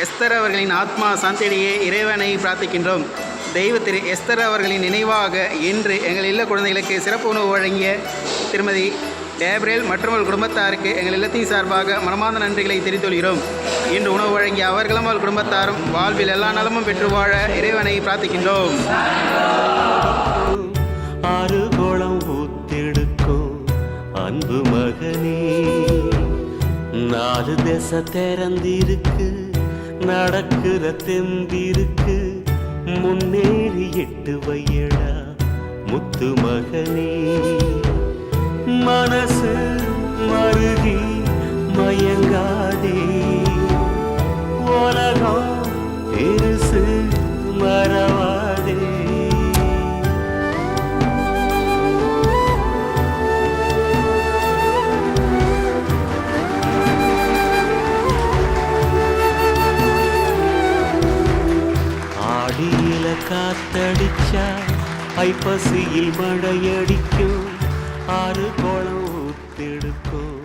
Esther அவர்களின் ஆத்மா சாந்தியடையே இறைவனை பிரார்த்திக்கின்றோம். தெய்வ திரு எஸ்தர் அவர்களின் நினைவாக இன்று எங்கள் இல்ல குழந்தைகளுக்கு சிறப்பு உணவு வழங்கிய திருமதி டேப்ரியல் மற்றும் அவள் குடும்பத்தாருக்கு எங்கள் இல்லத்தின் சார்பாக மனமார்ந்த நன்றிகளை தெரிவித்துள்ளோம். இன்று உணவு வழங்கிய அவர்களும் அவள் குடும்பத்தாரும் வாழ்வில் எல்லா நலமும் பெற்று வாழ இறைவனை பிரார்த்திக்கின்றோம். ஆறு கோளம் ஊத்தெடுக்கும் அன்பு மகனே, 4 திசை திறந்திருக்கு, நடக்கிற தெம்பிருக்கு, முன்னேறி 8 வையடா முத்து மகனே. மனசு மருகி மயங்காதே, உலகம் பெருசு மறவாதே. ஆடியில காத்தடிச்சா ஐப்பசியில் மழையடிக்கும், 6 கோளம் ஊத்தெடுக்கும்.